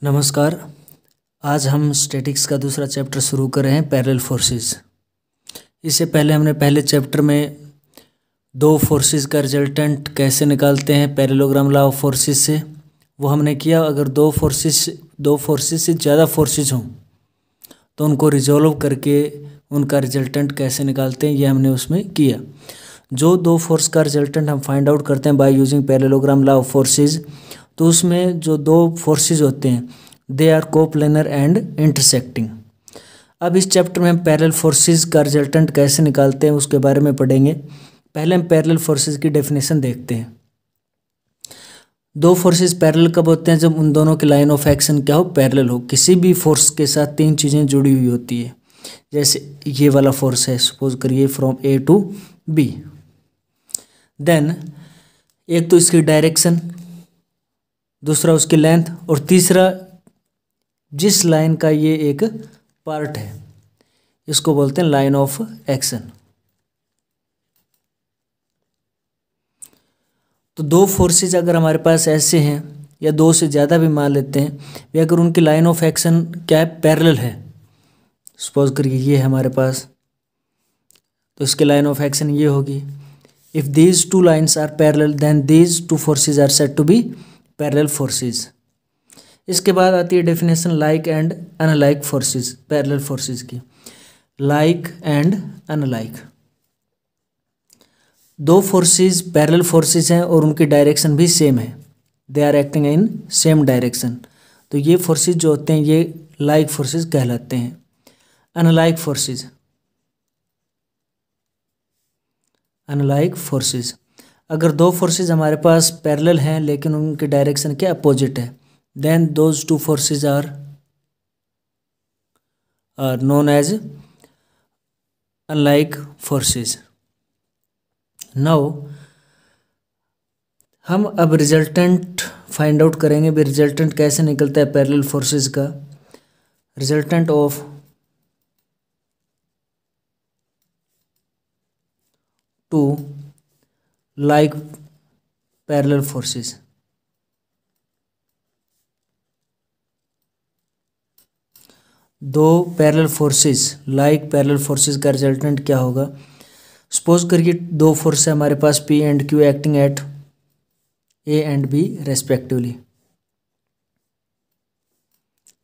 नमस्कार। आज हम स्टैटिक्स का दूसरा चैप्टर शुरू कर रहे हैं, पैरेलल फोर्सेस। इससे पहले हमने पहले चैप्टर में दो फोर्सेस का रिजल्टेंट कैसे निकालते हैं पैरेललोग्राम लॉ ऑफ फोर्सेस से, वो हमने किया। अगर दो फोर्सेस से ज़्यादा फोर्सेस हों तो उनको रिजॉल्व करके उनका रिजल्टेंट कैसे निकालते हैं, ये हमने उसमें किया। जो दो फोर्स का रिजल्टेंट हम फाइंड आउट करते हैं by using parallelogram law of forces, तो उसमें जो दो फोर्सेस होते हैं they are coplanar and intersecting. अब इस चैप्टर में हम पैरेलल फोर्सेस का रिजल्टेंट कैसे निकालते हैं उसके बारे में पढ़ेंगे। पहले हम पैरेलल फोर्सेस की डेफिनेशन देखते हैं। दो फोर्सेस पैरेलल कब होते हैं? जब उन दोनों की लाइन ऑफ एक्शन क्या हो, पैरेलल हो। किसी भी फोर्स के साथ तीन चीज़ें जुड़ी हुई होती है। जैसे ये वाला फोर्स है, सपोज करिए from A to B. Then एक तो इसकी डायरेक्शन, दूसरा उसकी लेंथ, और तीसरा जिस लाइन का ये एक पार्ट है इसको बोलते हैं लाइन ऑफ एक्शन। तो दो फोर्सेस अगर हमारे पास ऐसे हैं, या दो से ज़्यादा भी मान लेते हैं, वे अगर उनकी लाइन ऑफ एक्शन क्या है, पैरेलल है। सपोज करिए ये है हमारे पास, तो इसकी लाइन ऑफ एक्शन ये होगी। If these two lines are parallel then these two forces are said to be parallel forces. इसके बाद आती है definition like and unlike forces, parallel forces की। लाइक एंड अनलाइक, दो फोर्सेस पैरेलल फोर्सेस हैं और उनकी डायरेक्शन भी सेम है, they are acting in same direction. तो ये फोर्सेस जो होते हैं ये लाइक फोर्सेस कहलाते हैं। अनलाइक फोर्सेस, अनलाइक फोर्सेस, अगर दो फोर्सेस हमारे पास पैरेलल हैं लेकिन उनकी डायरेक्शन के अपोजिट है, then those two forces are known as unlike forces. Now हम अब रिजल्टेंट फाइंड आउट करेंगे। भी रिजल्टेंट कैसे निकलता है पैरेलल फोर्सेस का। Resultant of two like parallel forces. दो parallel forces like parallel forces का रिजल्टेंट क्या होगा। सपोज करिए दो फोर्स है हमारे पास P and Q acting at A and B respectively,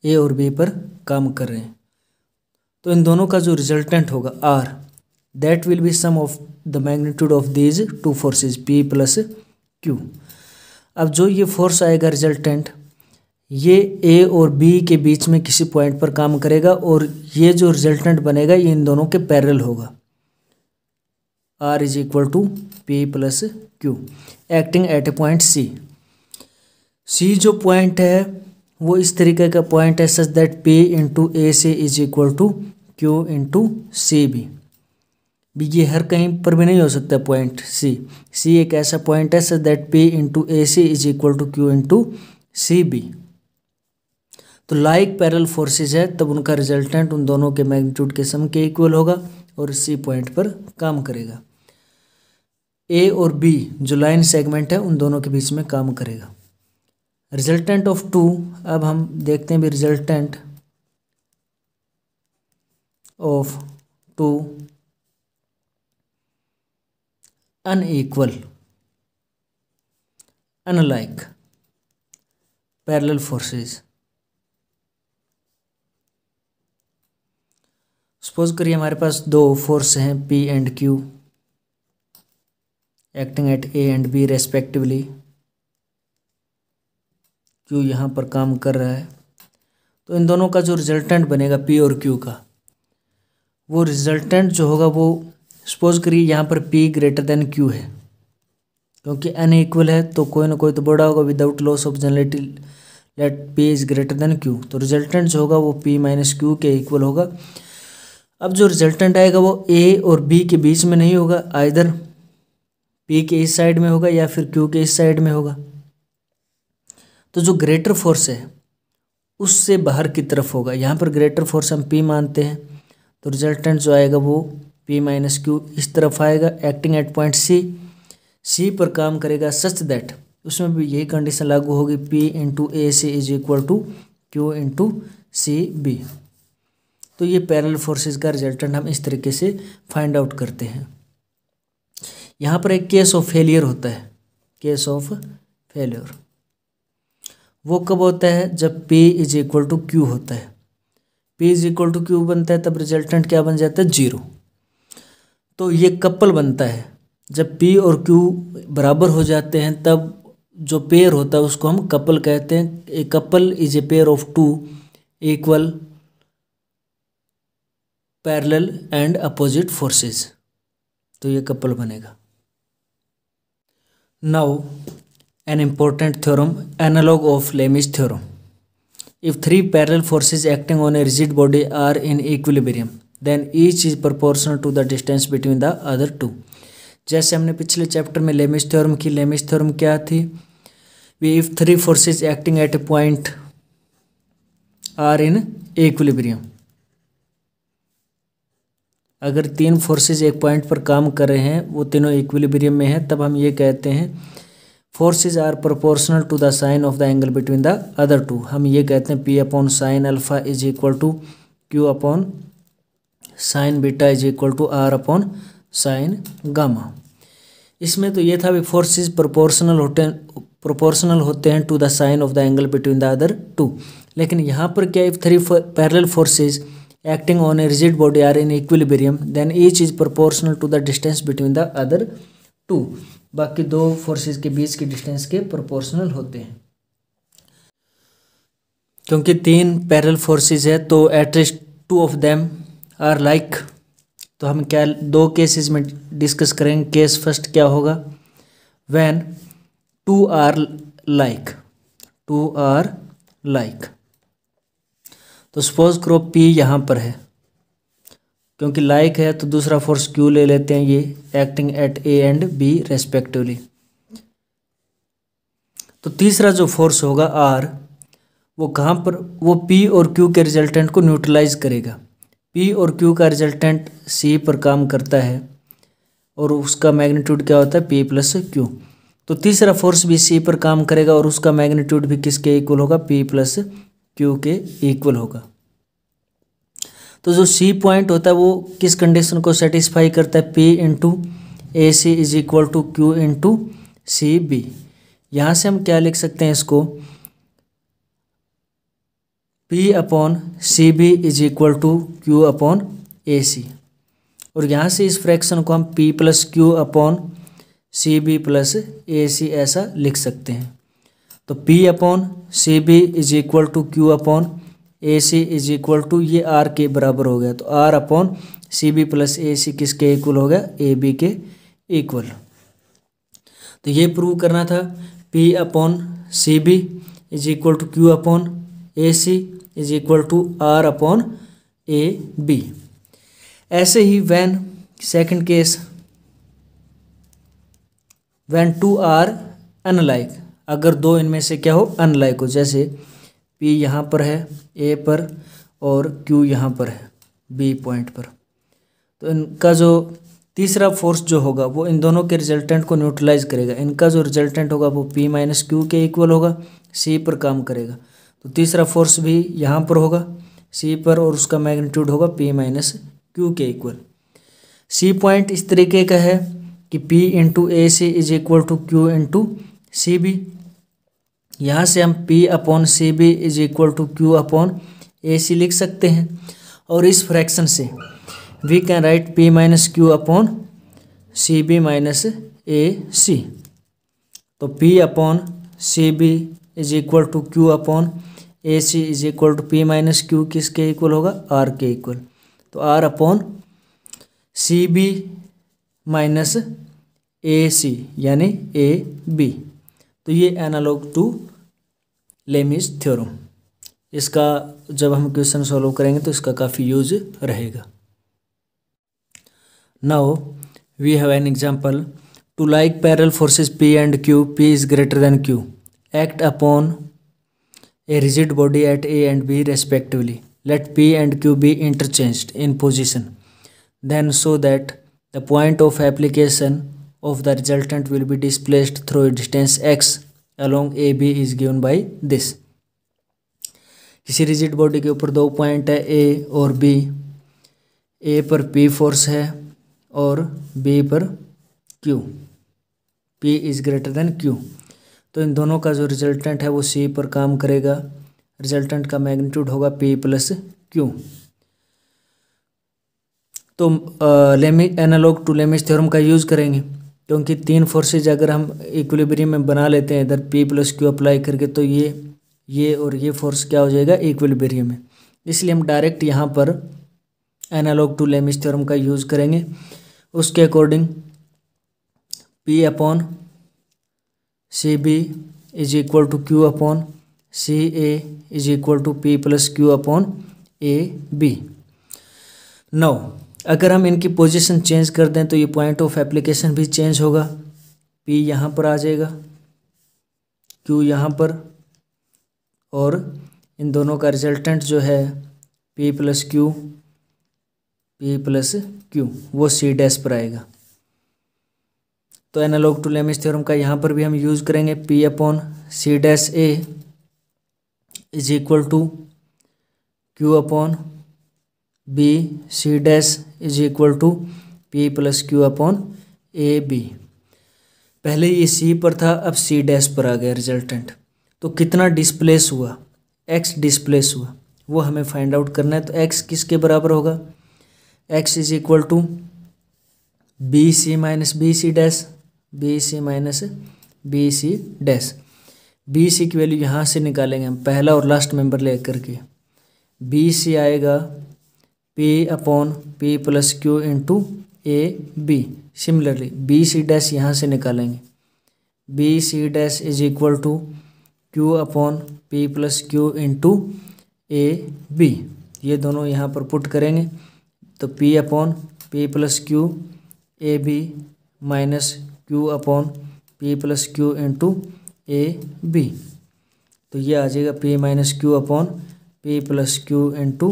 A और B पर काम कर रहे हैं। तो इन दोनों का जो रिजल्टेंट होगा R, that will be sum of the magnitude of these two forces P plus Q। अब जो ये फोर्स आएगा रिजल्टेंट, ये A और B के बीच में किसी पॉइंट पर काम करेगा और ये जो रिजल्टेंट बनेगा ये इन दोनों के पैरेलल होगा। R is equal to P plus Q acting at a point C। C जो पॉइंट है वो इस तरीके का पॉइंट है such that P into A C is equal to Q into C भी ये हर कहीं पर भी नहीं हो सकता पॉइंट C एक ऐसा पॉइंट है such that P into A C is equal to Q into C B. तो लाइक पैरेलल फोर्सेस है तब उनका रिजल्टेंट उन दोनों के मैग्नीट्यूड के सम के इक्वल होगा और सी पॉइंट पर काम करेगा। ए और बी जो लाइन सेगमेंट है उन दोनों के बीच में काम करेगा। रिजल्टेंट ऑफ टू, अब हम देखते हैं भी resultant of two unequal unlike parallel forces. Suppose करिए हमारे पास दो फोर्स हैं P and Q acting at A and B respectively. Q यहाँ पर काम कर रहा है, तो इन दोनों का जो रिजल्टेंट बनेगा P और Q का, वो रिजल्टेंट जो होगा वो सपोज करिए यहाँ पर P ग्रेटर देन Q है, क्योंकि अनइक्वल है तो कोई ना कोई तो बड़ा होगा। Without loss of generality let P is greater than Q, तो रिजल्टेंट जो होगा वो P माइनस Q के इक्वल होगा। अब जो रिजल्टेंट आएगा वो A और B के बीच में नहीं होगा, आइदर P के इस साइड में होगा या फिर Q के इस साइड में होगा। तो जो ग्रेटर फोर्स है उससे बाहर की तरफ होगा। यहाँ पर ग्रेटर फोर्स हम P मानते हैं, तो रिजल्टेंट जो आएगा वो P माइनस Q इस तरफ आएगा एक्टिंग एट पॉइंट C पर काम करेगा सच दैट उसमें भी यही कंडीशन लागू होगी P into A C is equal to Q into C B. तो ये पैरेलल फोर्सेस का रिजल्टेंट हम इस तरीके से फाइंड आउट करते हैं। यहाँ पर एक केस ऑफ फेलियर होता है। केस ऑफ फेलियर वो कब होता है? जब P is equal to Q होता है। P is equal to Q बनता है तब रिजल्टेंट क्या बन जाता है? 0। तो ये कपल बनता है। जब P और Q बराबर हो जाते हैं तब जो पेयर होता है उसको हम कपल कहते हैं। A couple is a pair of two equal parallel and opposite forces. तो ये कपल बनेगा। Now an important theorem, analog of Lami's theorem. If three parallel forces acting on a rigid body are in equilibrium, then each is proportional to the distance between the other two. जैसे हमने पिछले chapter में Lami's theorem की, Lami's theorem क्या थी? If three forces acting at a point are in equilibrium, अगर तीन forces एक पॉइंट पर काम कर रहे हैं, वो तीनों इक्विलिब्रियम में हैं, तब हम ये कहते हैं forces are proportional to the sine of the angle between the other two. हम ये कहते हैं P upon sine alpha is equal to Q upon sine beta is equal to R upon sine gamma. इसमें तो ये था भी forces proportional होते हैं to the sine of the angle between the other two. लेकिन यहाँ पर क्या, if three parallel forces acting on a rigid body are in equilibrium, then each is proportional to the distance between the other two. बाकी दो forces के बीच की distance के proportional होते हैं। क्योंकि तीन पैरेलल फोर्सेस है तो at least two of them are like. तो हम क्या दो केसेस में डिस्कस करेंगे। केस फर्स्ट क्या होगा? When two are like, two are like. तो सपोज करो P यहाँ पर है, क्योंकि लाइक है तो दूसरा फोर्स Q ले लेते हैं, ये acting at A and B respectively. तो तीसरा जो फोर्स होगा R, वो कहाँ पर? वो P और Q के रिजल्टेंट को न्यूट्रलाइज करेगा। P और Q का रिजल्टेंट C पर काम करता है और उसका मैग्नीट्यूड क्या होता है? P plus Q। तो तीसरा फोर्स भी C पर काम करेगा और उसका मैग्नीट्यूड भी किसके इक्वल होगा? P प्लस Q के इक्वल होगा। तो जो C पॉइंट होता है वो किस कंडीशन को सेटिस्फाई करता है? P into A C is equal to Q into C B. यहाँ से हम क्या लिख सकते हैं इसको? P upon C B is equal to Q upon A C. और यहाँ से इस फ्रैक्शन को हम P plus Q upon C B plus A C ऐसा लिख सकते हैं। तो P upon C B is equal to Q upon A C is equal to, ये R के बराबर हो गया। तो R upon C B plus A C किसके इक्वल हो गया? ए बी के इक्वल। तो ये प्रूव करना था। P upon C B is equal to Q upon A C is equal to R upon A B. ऐसे ही when second case, when two are unlike, अगर दो इनमें से क्या हो? अनलाइक हो। जैसे P यहाँ पर है A पर और Q यहाँ पर है B पॉइंट पर। तो इनका जो तीसरा फोर्स जो होगा वो इन दोनों के रिजल्टेंट को न्यूट्रलाइज करेगा। इनका जो रिजल्टेंट होगा वो P माइनस Q के इक्वल होगा, C पर काम करेगा। तो तीसरा फोर्स भी यहाँ पर होगा C पर और उसका मैग्नीट्यूड होगा P माइनस Q के इक्वल। C पॉइंट इस तरीके का है कि P into A C is equal to Q into C B. यहाँ से हम P upon C B is equal to Q upon A C लिख सकते हैं। और इस फ्रैक्शन से we can write P minus Q upon C B minus A C. तो P upon C B is equal to Q upon A C is equal to P minus Q किसके equal होगा? R के equal. तो R upon C B minus A C यानी A B. तो ये analogue to Lami's theorem. इसका जब हम क्वेश्चन सॉल्व करेंगे तो इसका काफ़ी यूज रहेगा। Now we have an example. Two like parallel forces P and Q, P is greater than Q, act upon a rigid body at A and B respectively. Let P and Q be interchanged in position, then so that the point of application of the resultant will be displaced through a distance x along AB is given by this। किसी rigid body के ऊपर 2 point है ए और B, ए पर P force है और B पर Q, P is greater then Q, तो इन दोनों का जो रिजल्टेंट है वो सी पर काम करेगा, रिजल्टेंट का मैग्नीट्यूड होगा पी प्लस क्यू। तो एनालॉग टू लेमिस थ्योरम का यूज़ करेंगे, क्योंकि 3 फोर्सेज अगर हम इक्विलिब्रियम में बना लेते हैं इधर पी प्लस क्यू अप्लाई करके, तो ये और ये फोर्स क्या हो जाएगा, इक्विलिब्रियम में। इसलिए हम डायरेक्ट यहाँ पर एनालॉग टू लेमिस थ्योरम का यूज़ करेंगे। उसके according P upon C B is equal to Q upon C A is equal to P plus Q upon A B. नाउ अगर हम इनकी पोजीशन चेंज कर दें तो ये पॉइंट ऑफ एप्लीकेशन भी चेंज होगा, P यहाँ पर आ जाएगा, Q यहाँ पर, और इन दोनों का रिजल्टेंट जो है P प्लस क्यू वो C डैश पर आएगा। तो एनालॉग टू लेमिस थ्योरम का यहाँ पर भी हम यूज़ करेंगे, P upon C dash A is equal to Q upon B C dash is equal to P plus Q upon A B. पहले ये सी पर था, अब सी डैश पर आ गया रिजल्टेंट। तो कितना डिस्प्लेस हुआ, एक्स डिस्प्लेस हुआ, वो हमें फाइंड आउट करना है। तो एक्स किसके बराबर होगा, X is equal to B C minus B C dash, B C minus B C dash. B C की वैल्यू यहाँ से निकालेंगे हम, पहला और लास्ट मेंबर ले करके। बी सी आएगा P upon P plus Q into A B. Similarly B C dash यहाँ से निकालेंगे, B C dash is equal to Q upon P plus Q into A B. ये दोनों यहाँ पर पुट करेंगे तो P upon P plus Q A B minus Q upon P plus Q into A B. तो ये आ जाएगा P minus Q upon P plus Q into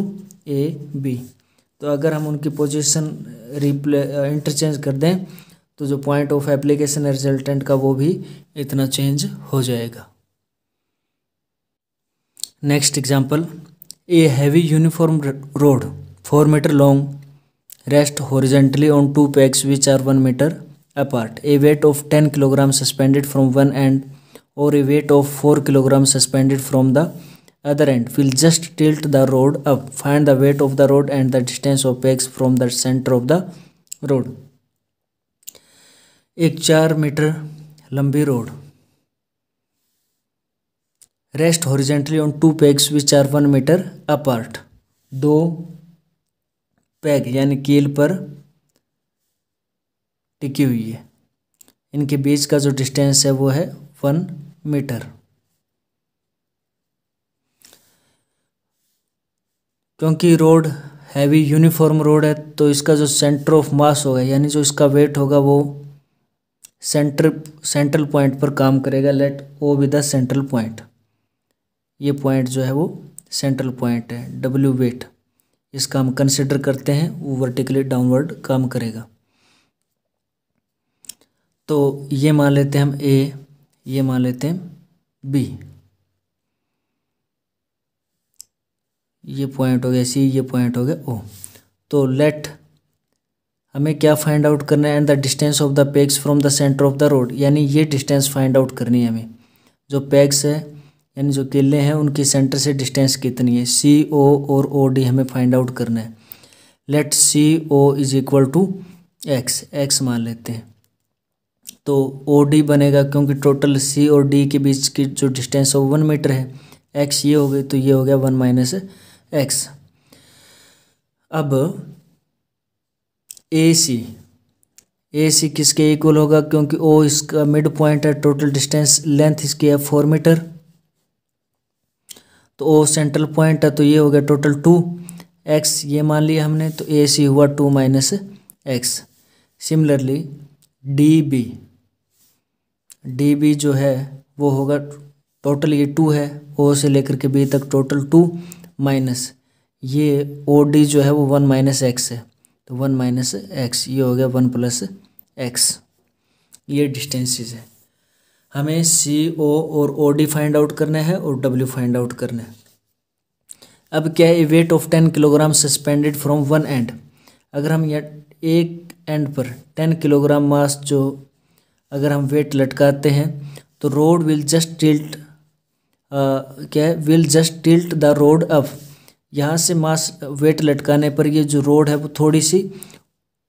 A B. तो अगर हम उनकी पोजीशन इंटरचेंज कर दें तो जो पॉइंट ऑफ एप्लीकेशन है रिजल्टेंट का वो भी इतना चेंज हो जाएगा। Next example, a heavy uniform rod 4 metre long rest horizontally on 2 pegs which are 1 meter apart. A weight of 10 kg suspended from one end or a weight of 4 kg suspended from the other end will just tilt the rod up. Find the weight of the rod and the distance of pegs from the center of the rod. एक 4 metre लंबी road rest horizontally on 2 pegs which are 1 meter apart. 2 peg यानी कील पर टिकी हुई है, इनके बीच का जो डिस्टेंस है वो है 1 मीटर। क्योंकि रोड हैवी यूनिफॉर्म रोड है तो इसका जो सेंटर ऑफ मास होगा यानी जो इसका वेट होगा वो सेंट्रल पॉइंट पर काम करेगा। Let O be the central point. ये पॉइंट जो है वो सेंट्रल पॉइंट है, डब्ल्यू वेट इसका हम कंसिडर करते हैं, वो वर्टिकली डाउनवर्ड काम करेगा। तो ये मान लेते हैं हम ए, ये मान लेते हैं बी, ये पॉइंट हो गया सी, ये पॉइंट हो गया ओ। तो लेट हमें क्या फाइंड आउट करना है, and the distance of the pegs from the centre of the road, यानी ये डिस्टेंस फाइंड आउट करनी है हमें। जो पेग्स है यानी जो किले हैं उनकी सेंटर से डिस्टेंस कितनी है, सी ओ और ओ डी हमें फाइंड आउट करना है। Let C O is equal to X, X मान लेते हैं। तो ओ डी बनेगा क्योंकि टोटल सी और डी के बीच की जो डिस्टेंस है वो 1 मीटर है, एक्स ये हो गई तो ये हो गया 1 माइनस एक्स। अब ए सी किसके इक्वल होगा, क्योंकि ओ इसका मिड पॉइंट है, टोटल डिस्टेंस लेंथ इसकी है 4 मीटर, तो ओ सेंट्रल पॉइंट है तो ये हो गया टोटल 2 एक्स, ये मान लिया हमने। तो ए सी हुआ 2 minus X. Similarly D B जो है वो होगा, टोटल ये 2 है, ओ से लेकर के बी तक टोटल 2 माइनस ये ओ डी जो है वो 1 माइनस एक्स है, तो 1 माइनस एक्स, ये हो गया 1 प्लस एक्स। ये डिस्टेंसेस है। हमें सी ओ और ओ डी फाइंड आउट करना है और डब्ल्यू फाइंड आउट करना है। अब क्या है, weight of 10 kilogram suspended from one and. अगर हम यहाँ एक एंड पर 10 किलोग्राम मास जो अगर हम वेट लटकाते हैं तो रोड विल जस्ट टिल्ट, क्या है, will just tilt the road up. यहाँ से मास वेट लटकाने पर ये जो रोड है वो थोड़ी सी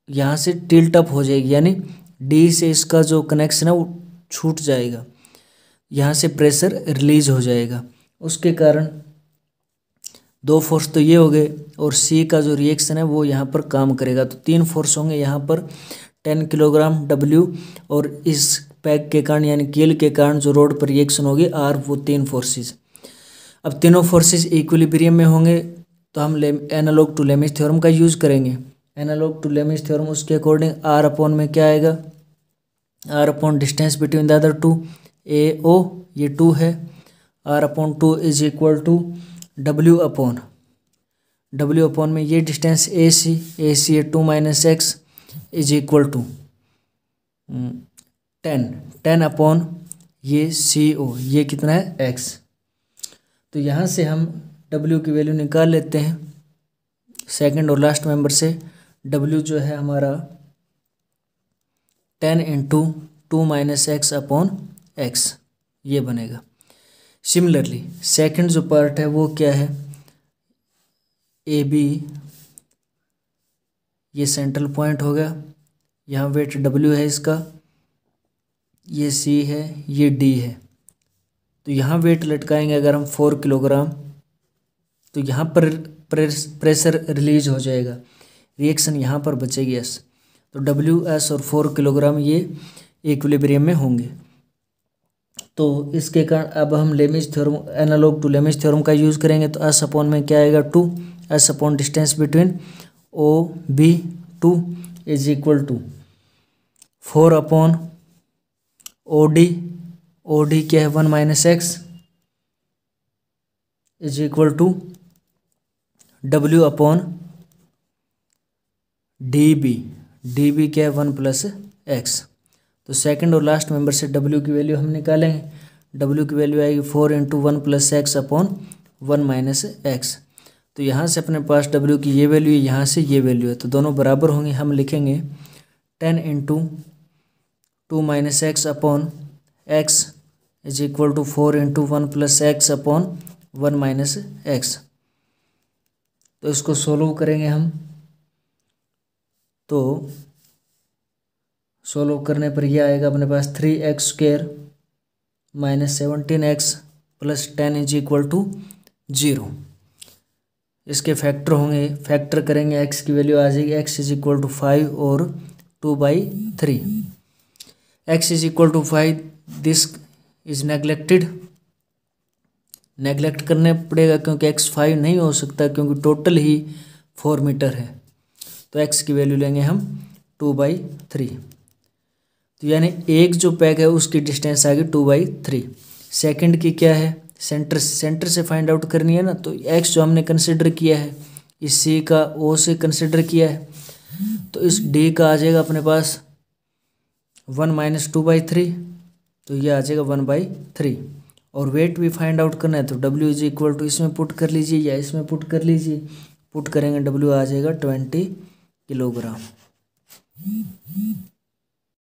यहाँ से टिल्ट अप हो जाएगी, यानी डी से इसका जो कनेक्शन है वो छूट जाएगा, यहाँ से प्रेशर रिलीज हो जाएगा। उसके कारण दो फोर्स तो ये हो गए और सी का जो रिएक्शन है वो यहाँ पर काम करेगा, तो 3 फोर्स होंगे यहाँ पर 10 किलोग्राम डब्ल्यू और इस पैक के कारण यानी कील के कारण जो रोड पर रिएक्शन होगी आर, वो 3 फोर्सेस। अब तीनों फोर्सेस इक्विलिब्रियम में होंगे तो हम एनालॉग टू लेमिज थ्योरम का यूज़ करेंगे। एनालॉग टू लेमिज थ्योरम उसके अकॉर्डिंग आर अपॉन में क्या आएगा, R upon distance between the other two, A O ये 2 है, R upon 2 is equal to W upon में ये डिस्टेंस ए सी है 2 minus X is equal to 10 upon ये सी ओ, ये कितना है एक्स। तो यहाँ से हम डब्ल्यू की वैल्यू निकाल लेते हैं सेकंड और लास्ट मेंबर से। डब्ल्यू जो है हमारा 10 into 2 minus X upon x ये बनेगा। सिमिलरली सेकंड जो पार्ट है वो क्या है, ए बी ये सेंट्रल पॉइंट हो गया, यहाँ वेट डब्ल्यू है इसका, ये सी है, ये डी है। तो यहाँ वेट लटकाएंगे अगर हम 4 किलोग्राम तो यहाँ पर प्रेशर रिलीज हो जाएगा, रिएक्शन यहाँ पर बचेगी एस। तो डब्ल्यू एस और 4 किलोग्राम ये इक्विलिब्रियम में होंगे। तो इसके कारण अब हम Lami's theorem, analogue to Lami's theorem का यूज़ करेंगे। तो एस अपॉन में क्या आएगा 2, S upon distance between O B 2 is equal to 4 upon O D क्या है 1 minus X is equal to W upon D B क्या है 1 प्लस एक्स। तो सेकंड और लास्ट मेंबर से डब्ल्यू की वैल्यू हम निकालेंगे। डब्ल्यू की वैल्यू आएगी 4 into 1 plus X upon 1 minus X. तो यहाँ से अपने पास डब्ल्यू की ये वैल्यू है, यहाँ से ये वैल्यू है, तो दोनों बराबर होंगे। हम लिखेंगे 10 into 2 minus X upon X is equal to 4 into 1 plus X upon 1 minus X. तो इसको सोल्व करेंगे हम, तो सोल्व करने पर यह आएगा अपने पास 3x² minus 17x plus 10 is equal to 0। इसके फैक्टर होंगे, फैक्टर करेंगे x की वैल्यू आ जाएगी x इज इक्वल टू 5 और 2/3। x is equal to 5 this is neglect करने पड़ेगा क्योंकि x 5 नहीं हो सकता क्योंकि टोटल ही 4 मीटर है। तो x की वैल्यू लेंगे हम 2/3। तो यानी एक जो पैक है उसकी डिस्टेंस आ गई 2/3। सेकंड की क्या है, सेंटर से फाइंड आउट करनी है ना, तो x जो हमने कंसिडर किया है इस c का o से कंसिडर किया है, तो इस d का आ जाएगा अपने पास 1 माइनस 2/3, तो ये आ जाएगा 1/3। और वेट भी फाइंड आउट करना है तो w इज इक्वल टू इसमें पुट कर लीजिए या इसमें पुट कर लीजिए, पुट करेंगे w आ जाएगा 20 किलोग्राम।